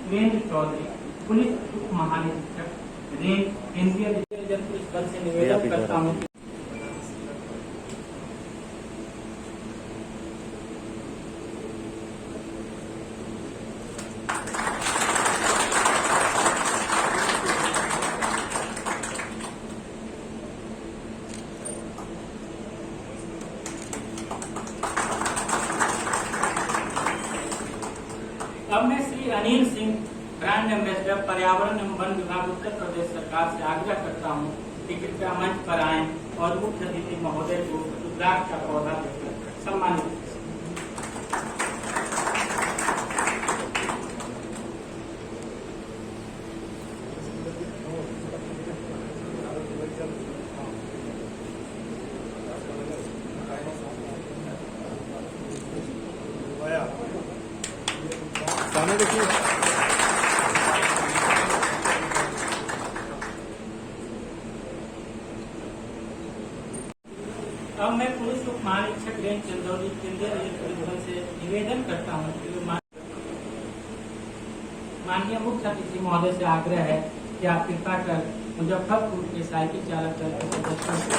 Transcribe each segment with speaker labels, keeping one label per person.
Speaker 1: Surendra Chaudhary, police उप महानिरीक्षक range, केंद्रीय रिजर्व पुलिस बल से निवेदन करता हूँ। अब मैं श्री अनिल सिंह, ब्रांड एम्बेसडर, पर्यावरण एवं वन विभाग, उत्तर प्रदेश सरकार से आग्रह करता हूं कि कृपया मंच पर आएं और मुख्य अतिथि महोदय को रुद्राक्ष का पौधा देकर सम्मानित करें।
Speaker 2: देखिए
Speaker 1: अब मैं पुलिस उप महानिरीक्षक रेंज चंदौली, केंद्रीय रिजर्व पुलिस बल से निवेदन करता हूं कि माननीय मुख्य अतिथि महोदय से आग्रह है कि आप कृपा कर मुजफ्फरपुर के साइकिल चालक दल के सदस्यों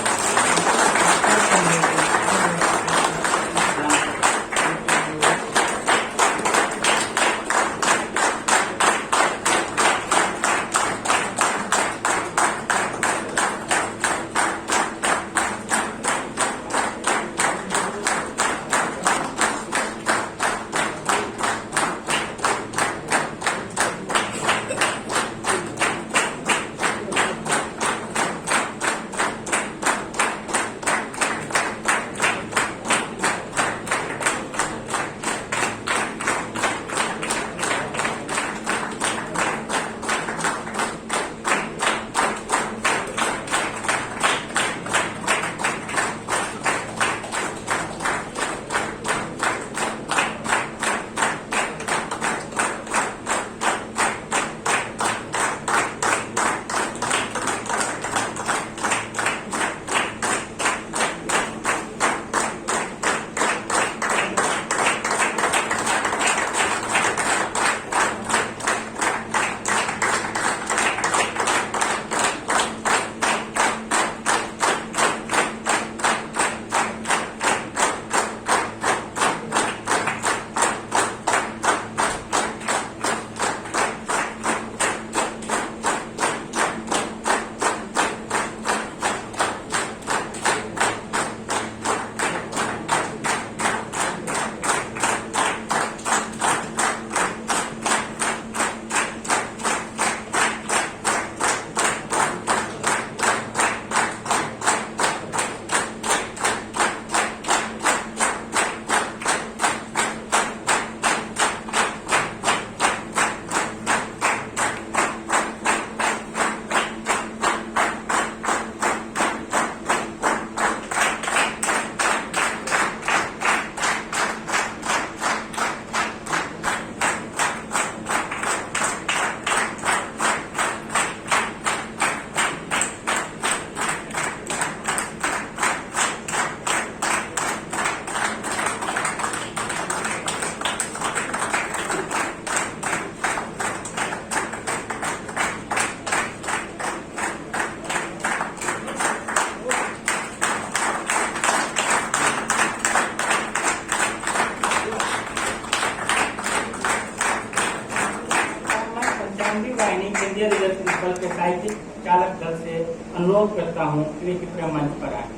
Speaker 1: केंद्रीय रिजर्व पुलिस बल के साइकिल चालक दल से अनुरोध करता हूँ कि कृपया मंच पर आए।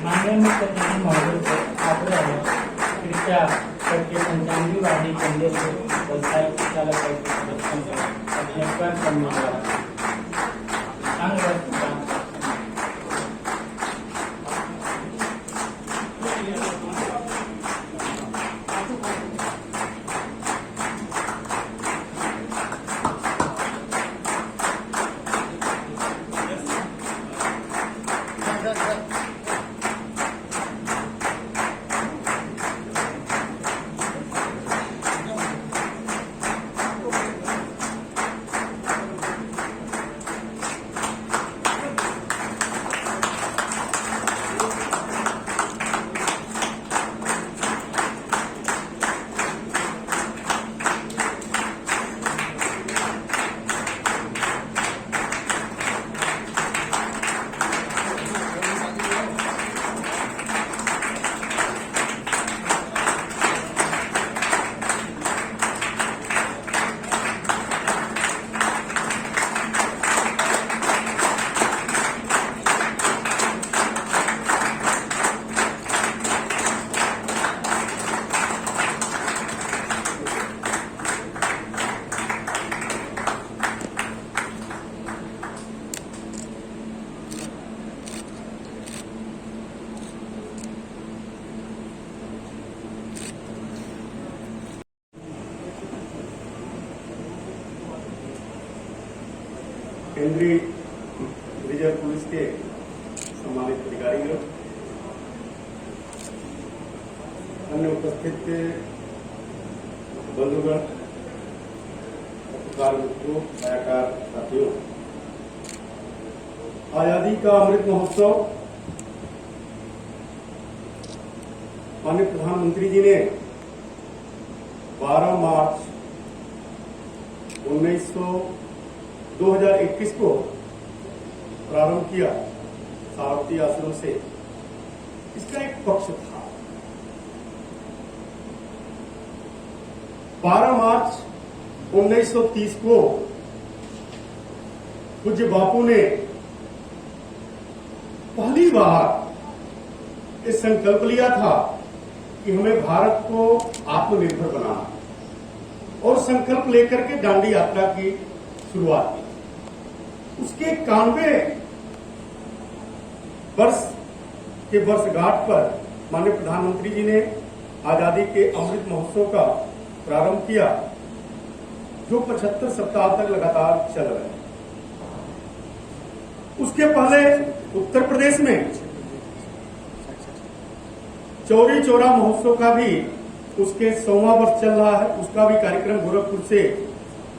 Speaker 1: माननीय मुख्य अतिथि महोदय से आग्रह है कृपया करके 95वीं वार्षिक केंद्रीय साइकिल चालक दल के सदस्यों का अभिनंदन करने जा रहा है।
Speaker 2: केंद्रीय रिजर्व पुलिस के सम्मानित अधिकारीगण, अन्य उपस्थित बंधुगण, पत्रकार मित्रों, कलाकार साथियों, आजादी का अमृत महोत्सव माननीय प्रधानमंत्री जी ने 12 मार्च 2021 को प्रारंभ किया साबरमती आश्रम से। इसका एक पक्ष था। 12 मार्च 1930 को पूज्य बापू ने पहली बार ये संकल्प लिया था कि हमें भारत को आत्मनिर्भर बनाना, और संकल्प लेकर के दांडी यात्रा की शुरुआत की। उसके 91 वर्ष के वर्षगांठ पर माननीय प्रधानमंत्री जी ने आजादी के अमृत महोत्सव का प्रारंभ किया, जो 75 सप्ताह तक लगातार चल रहे हैं। उसके पहले उत्तर प्रदेश में चौरी चौरा महोत्सव का भी उसके 100वां वर्ष चल रहा है, उसका भी कार्यक्रम गोरखपुर से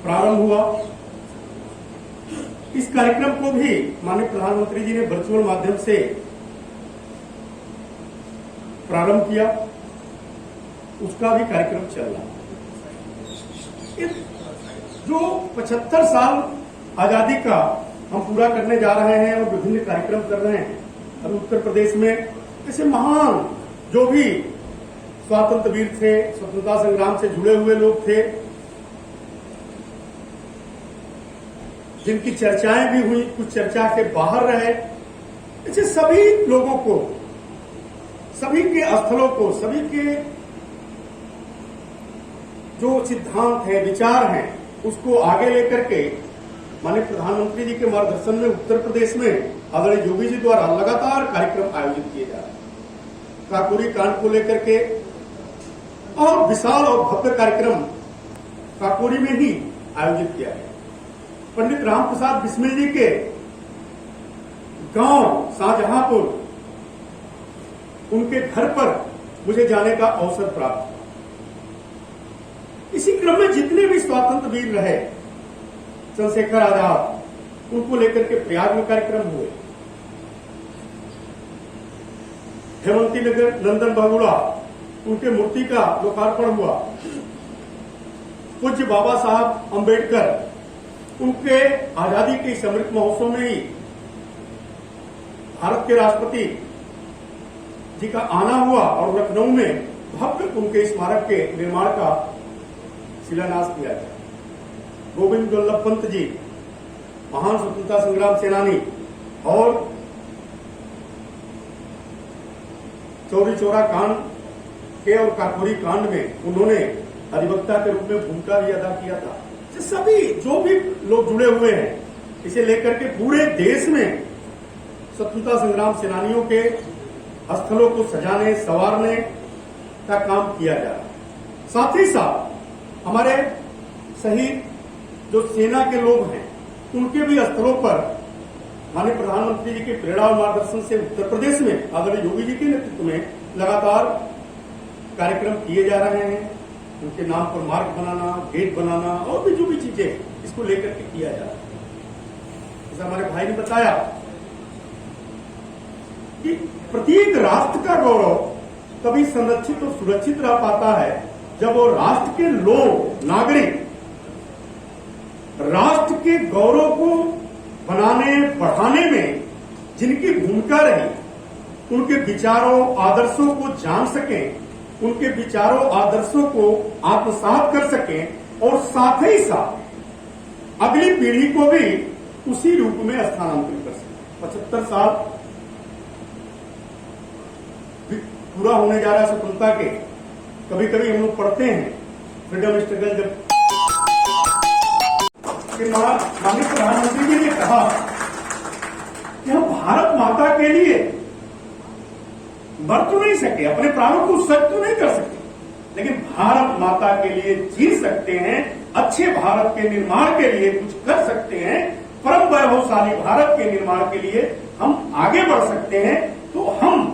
Speaker 2: प्रारंभ हुआ। इस कार्यक्रम को भी माननीय प्रधानमंत्री जी ने वर्चुअल माध्यम से प्रारंभ किया, उसका भी कार्यक्रम चल रहा है। जो 75 साल आजादी का हम पूरा करने जा रहे हैं और विभिन्न कार्यक्रम कर रहे हैं, अभी उत्तर प्रदेश में ऐसे महान जो भी स्वातंत्र वीर थे, स्वतंत्रता संग्राम से जुड़े हुए लोग थे, जिनकी चर्चाएं भी हुई, कुछ चर्चा के बाहर रहे, ऐसे सभी लोगों को, सभी के स्थलों को, सभी के जो सिद्धांत हैं, विचार हैं, उसको आगे लेकर के माननीय प्रधानमंत्री जी के मार्गदर्शन में उत्तर प्रदेश में आदरणीय योगी जी द्वारा लगातार कार्यक्रम आयोजित किए जा रहे हैं। काकोरी कांड को लेकर के और विशाल और भव्य कार्यक्रम काकोरी में ही आयोजित किया गया। पंडित राम प्रसाद बिस्मिल जी के गांव शाहजहांपुर, उनके घर पर मुझे जाने का अवसर प्राप्त हुआ। इसी क्रम में जितने भी स्वातंत्र वीर रहे, चंद्रशेखर आजाद, उनको लेकर के प्रयाग में कार्यक्रम हुए। हेमंती नगर नंदन बहुगुणा, उनके मूर्ति का लोकार्पण हुआ। पूज्य बाबा साहब अंबेडकर, उनके आजादी के इस अमृत महोत्सव में ही भारत के राष्ट्रपति जी का आना हुआ और लखनऊ में भव्य उनके स्मारक के निर्माण का शिलान्यास किया गया। गोविंद वल्लभ पंत जी, महान स्वतंत्रता संग्राम सेनानी, और चौरी चौरा कांड के और काकोरी कांड में उन्होंने अधिवक्ता के रूप में भूमिका भी अदा किया था। सभी जो भी लोग जुड़े हुए हैं, इसे लेकर के पूरे देश में स्वतंत्रता संग्राम सेनानियों के स्थलों को सजाने, संवारने का काम किया जा रहा है। साथ ही साथ हमारे शहीद जो सेना के लोग हैं, उनके भी स्थलों पर माननीय प्रधानमंत्री जी के प्रेरणा और मार्गदर्शन से उत्तर प्रदेश में आदरणीय योगी जी के नेतृत्व में लगातार कार्यक्रम किए जा रहे हैं। उनके नाम पर मार्ग बनाना, गेट बनाना और भी जो भी चीजें, इसको लेकर के किया जा रहा है। जैसा हमारे भाई ने बताया कि प्रत्येक राष्ट्र का गौरव तभी संरक्षित और सुरक्षित रह पाता है जब वो राष्ट्र के लोग, नागरिक राष्ट्र के गौरव को बनाने, बढ़ाने में जिनकी भूमिका रही, उनके विचारों, आदर्शों को जान सकें, उनके विचारों, आदर्शों को आत्मसात कर सकें और साथ ही साथ अगली पीढ़ी को भी उसी रूप में स्थानांतरित कर सकें। 75 साल पूरा होने जा रहा है स्वतंत्रता के। कभी कभी हम लोग पढ़ते हैं फ्रीडम स्ट्रगल, जब माननीय प्रधानमंत्री जी ने कहा कि हम भारत माता के लिए मर तो नहीं सके, अपने प्राणों को उत्सर्ग तो नहीं कर सके, लेकिन भारत माता के लिए जी सकते हैं, अच्छे भारत के निर्माण के लिए कुछ कर सकते हैं, परम वैभव गौरवशाली भारत के निर्माण के लिए हम आगे बढ़ सकते हैं, तो हम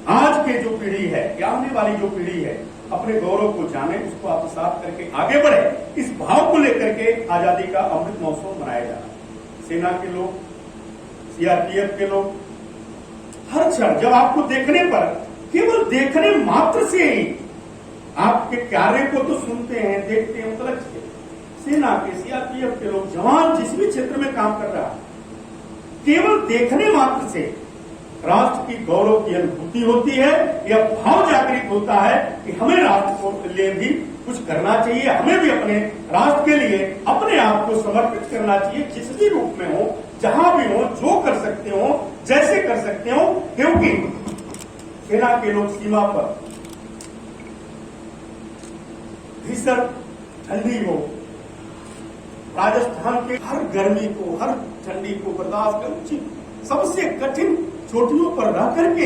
Speaker 2: आज के जो पीढ़ी है या आने वाली जो पीढ़ी है अपने गौरव को जाने, उसको आत्मसात करके आगे बढ़े। इस भाव को लेकर के आजादी का अमृत महोत्सव मनाया जा रहा है। सेना के लोग, सीआरपीएफ के लोग हर क्षण जब आपको देखने पर, केवल देखने मात्र से ही आपके कार्य को तो सुनते हैं, देखते हैं, मतलब सेना के, सीआरपीएफ के लोग, जवान जिस भी क्षेत्र में काम कर रहा है, केवल देखने मात्र से राष्ट्र की गौरव की अनुभूति होती है। यह भाव जागृत होता है कि हमें राष्ट्र के लिए भी कुछ करना चाहिए, हमें भी अपने राष्ट्र के लिए अपने आप को समर्पित करना चाहिए, जिस भी रूप में हो, जहां भी हो, जो कर सकते हो, जैसे कर सकते हो। क्योंकि सेना के लोग सीमा पर भीषण ठंडी हो, राजस्थान के हर गर्मी को, हर ठंडी को बर्दाश्त कर सबसे कठिन चोटियों पर रह करके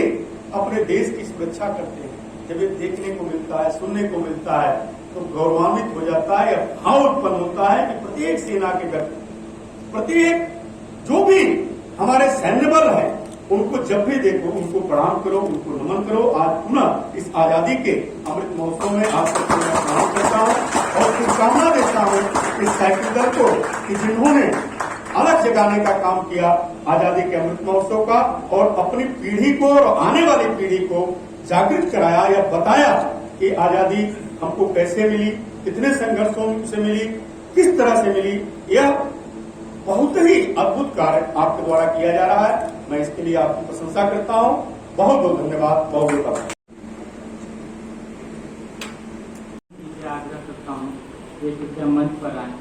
Speaker 2: अपने देश की सुरक्षा करते हैं। जब ये देखने को मिलता है, सुनने को मिलता है, तो गौरवान्वित हो जाता है, भाव उत्पन्न होता है कि प्रत्येक सेना के घर, प्रत्येक जो भी हमारे सैन्य बल है, उनको जब भी देखो उनको प्रणाम करो, उनको नमन करो। आज पुनः इस आजादी के अमृत महोत्सव में आप सबको मैं प्रणाम करता हूं और शुभकामना देता हूं इस साइकिल दल को कि जिन्होंने अलग जगाने का काम किया आजादी के अमृत महोत्सव का, और अपनी पीढ़ी को और आने वाली पीढ़ी को जागृत कराया या बताया कि आजादी हमको कैसे मिली, कितने संघर्षों से मिली, किस तरह से मिली। यह बहुत ही अद्भुत कार्य आपके द्वारा किया जा रहा है। मैं इसके लिए आपकी प्रशंसा करता हूं। बहुत बहुत धन्यवाद। बहुत बहुत आभार।
Speaker 1: आग्रह करता हूँ ये कृपया मंच पर आए।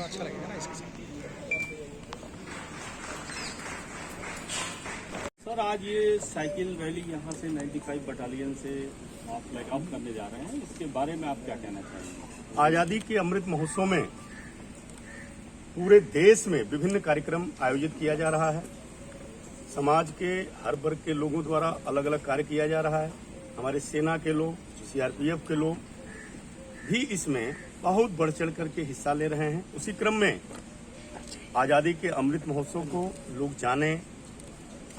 Speaker 3: अच्छा लगेगा ना इसके साथ।
Speaker 4: सर, आज ये साइकिल रैली यहाँ से 95 बटालियन से आप लैग ऑफ करने जा रहे हैं, इसके बारे में आप क्या कहना चाहेंगे?
Speaker 2: आजादी के अमृत महोत्सव में पूरे देश में विभिन्न कार्यक्रम आयोजित किया जा रहा है। समाज के हर वर्ग के लोगों द्वारा अलग अलग कार्य किया जा रहा है। हमारे सेना के लोग, सीआरपीएफ के लोग भी इसमें बहुत बढ़ चढ़ करके हिस्सा ले रहे हैं। उसी क्रम में आजादी के अमृत महोत्सव को लोग जानें,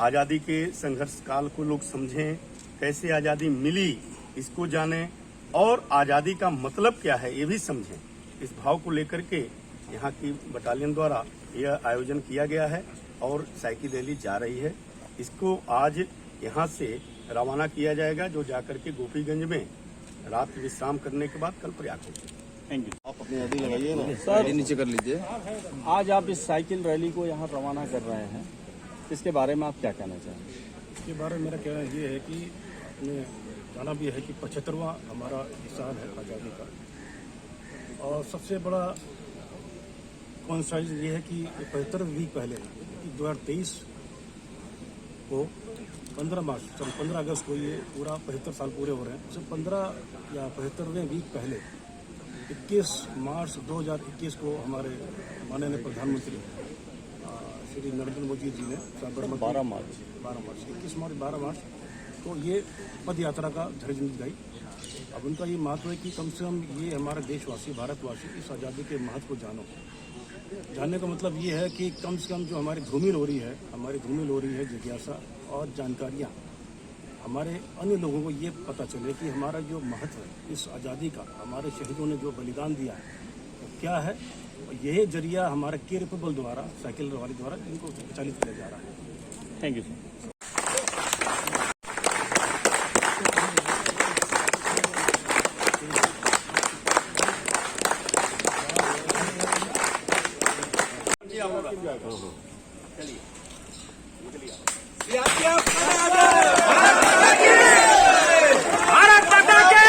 Speaker 2: आजादी के संघर्ष काल को लोग समझें, कैसे आजादी मिली इसको जानें, और आजादी का मतलब क्या है ये भी समझें। इस भाव को लेकर के यहाँ की बटालियन द्वारा यह आयोजन किया गया है और साइकिल रैली जा रही है। इसको आज यहाँ से रवाना किया जाएगा, जो जाकर के गोपीगंज में रात विश्राम करने के बाद कल प्रयाग होगी।
Speaker 4: Thank you.
Speaker 3: आप अपनी आईडी लगाइए ना,
Speaker 4: सर
Speaker 3: नीचे कर लीजिए।
Speaker 4: आज आप इस साइकिल रैली को यहाँ रवाना कर रहे हैं, इसके बारे में आप क्या कहना चाहेंगे?
Speaker 5: इसके बारे में मेरा कहना ये है कि हमें जाना भी है कि 75वां हमारा साल है आज़ादी का, और सबसे बड़ा कॉन्साइज ये है कि 75 वीक पहले 2023 को 15 अगस्त को ये पूरा 75 साल पूरे हो रहे हैं। उससे 15 या 75वें वीक पहले 21 मार्च 2021 को हमारे माननीय प्रधानमंत्री श्री नरेंद्र मोदी जी ने
Speaker 4: 12 मार्च
Speaker 5: 12 मार्च तो ये पद यात्रा का झंडी दिखाई। अब उनका ये महत्व है कि कम से कम ये हमारे देशवासी, भारतवासी इस आज़ादी के महत्व को जानो। जानने का मतलब ये है कि कम से कम जो हमारी धूमिल हो रही है जिज्ञासा और जानकारियाँ हमारे अन्य लोगों को ये पता चले कि हमारा जो महत्व है इस आज़ादी का, हमारे शहीदों ने जो बलिदान दिया है वो क्या है। और यही जरिया हमारे के रिपब्लिक द्वारा, साइकिल रैली द्वारा इनको संचालित किया जा रहा है।
Speaker 4: Thank you sir.
Speaker 6: भारत माता के,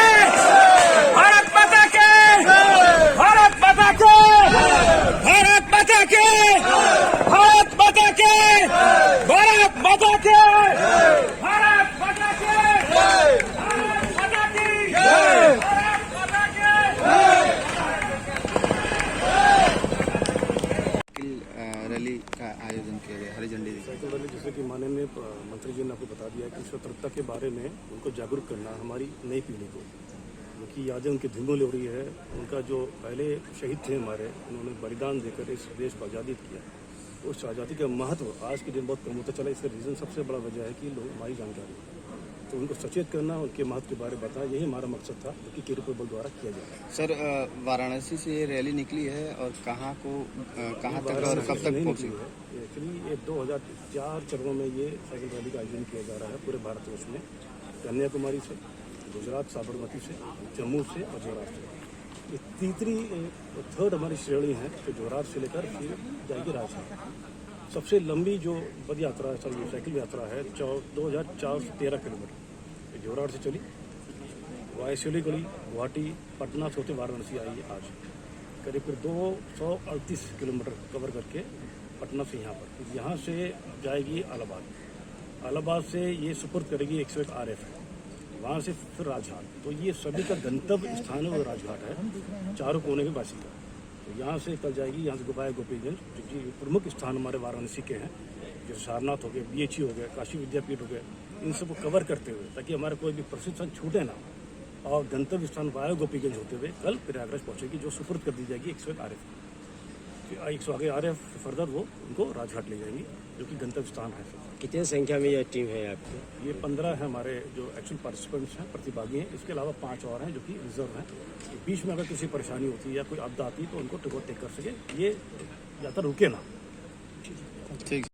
Speaker 6: भारत माता के, भारत माता के, भारत माता के।
Speaker 3: किया गया, हरी झंडी दिखाई।
Speaker 5: साइकिल रैली जैसे कि माननीय मंत्री जी ने आपको बता दिया कि स्वतंत्रता के बारे में उनको जागरूक करना हमारी नई पीढ़ी को, उनकी यादें उनकी धूमिल हो रही है। उनका जो पहले शहीद थे हमारे, उन्होंने बलिदान देकर इस देश को आज़ादी किया, उस आज़ादी का महत्व आज के दिन बहुत कम होता चला। इसका रीज़न सबसे बड़ा वजह है कि लोग हमारी जानकारी, तो उनको सचेत करना, उनके महत्व के बारे में बताना, यही हमारा मकसद था जो कि केरल बल द्वारा किया जा रहा है।
Speaker 3: सर, वाराणसी से ये रैली निकली है और कहाँ तक और कब तक पहुँची है?
Speaker 5: एक्चुअली ये 2004 चरणों में ये साइकिल रैली का आयोजन किया जा रहा है पूरे भारतवर्ष में। कन्याकुमारी से, गुजरात साबरमती से, जम्मू से और जोरहाट से। ये थर्ड हमारी श्रेणी है जो जोरहाट से लेकर फिर जाएगी राजस्थान। सबसे लंबी जो पद यात्रा साइकिल यात्रा है 2413 किलोमीटर जोरहाट से चली, वायसोली गली, गुवाहाटी, पटना से होते वाराणसी आई है आज। करीब 238 किलोमीटर कवर करके पटना से यहाँ पर, यहाँ से जाएगी इलाहाबाद से ये सुपुर्द करेगी 101 RF, वहाँ से फिर राजघाट। तो ये सभी का गंतव्य स्थान है वो राजघाट है, चारों कोने के बासी का। तो यहाँ से कल जाएगी, यहाँ से गोपाया गोपीगंज, जो कि प्रमुख स्थान हमारे वाराणसी के हैं, जैसे सारनाथ हो गए, BHU हो गए, काशी विद्यापीठ हो गए, इन सबको कवर करते हुए ताकि हमारा कोई भी प्रशिक्षण छूटे ना, और गंतव्य स्थान गोपाया गोपीगंज होते हुए कल प्रयागराज पहुँचेगी, जो सुपुर्द कर दी जाएगी 101 RF। 101 RF फर्दर वो उनको राजघाट ले जाएंगी, जो कि गंतव्य स्थान है।
Speaker 7: कितनी संख्या में यह टीम है आपकी?
Speaker 5: ये 15 है हमारे जो एक्चुअल पार्टिसिपेंट्स हैं, प्रतिभागी हैं। इसके अलावा 5 और हैं जो कि रिजर्व हैं। बीच में अगर किसी परेशानी होती है या कोई आपदा आती है तो उनको टिकट टेक कर सके, ये यात्रा रुके ना।
Speaker 3: ठीक।